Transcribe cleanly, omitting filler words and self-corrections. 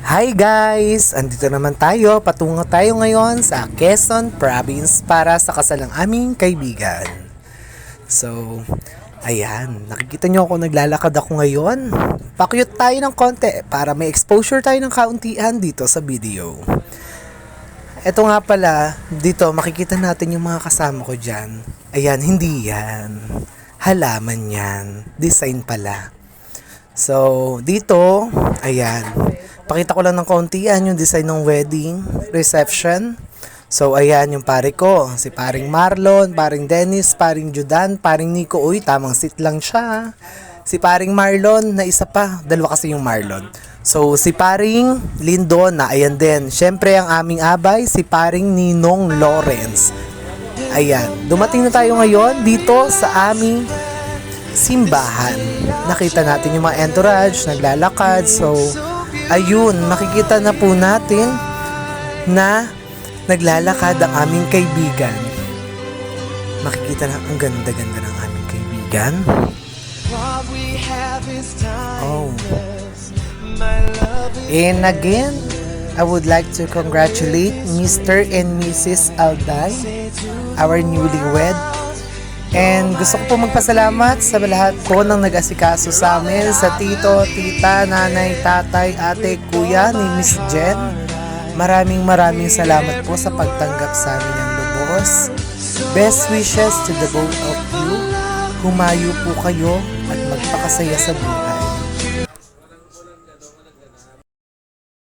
Hi guys! Andito naman tayo, patungo tayo ngayon sa Quezon Province para sa kasal ng aming kaibigan. So, ayan, nakikita nyo ako, naglalakad ako ngayon. Pakyut tayo ng konti para may exposure tayo ng kauntian dito sa video. Ito nga pala, dito makikita natin yung mga kasama ko dyan. Ayan, hindi yan. Halaman yan. Design pala. So, dito, ayan. Pakita ko lang ng konti yan, yung design ng wedding reception. So, ayan yung pare ko. Si paring Marlon, paring Dennis, paring Judan, paring Nico. Uy, tamang seat lang siya. Si paring Marlon, na isa pa. Dalawa kasi yung Marlon. So, si paring Lindon, na ayan din. Siyempre, ang aming abay, si paring Ninong Lawrence. Ayan. Dumating na tayo ngayon dito sa aming simbahan. Nakita natin yung mga entourage, naglalakad. So, ayun, makikita na po natin na naglalakad ang aming kaibigan. Makikita na ang ganda-ganda ng aming kaibigan. Oh. And again, I would like to congratulate Mr. and Mrs. Alday, our newlywed. And gusto ko po magpasalamat sa lahat po ng nag-asikaso sa amin, sa tito, tita, nanay, tatay, ate, kuya ni Miss Jen. Maraming salamat po sa pagtanggap sa amin ng lubos. Best wishes to the both of you. Humayo po kayo at magpakasaya sa buhay.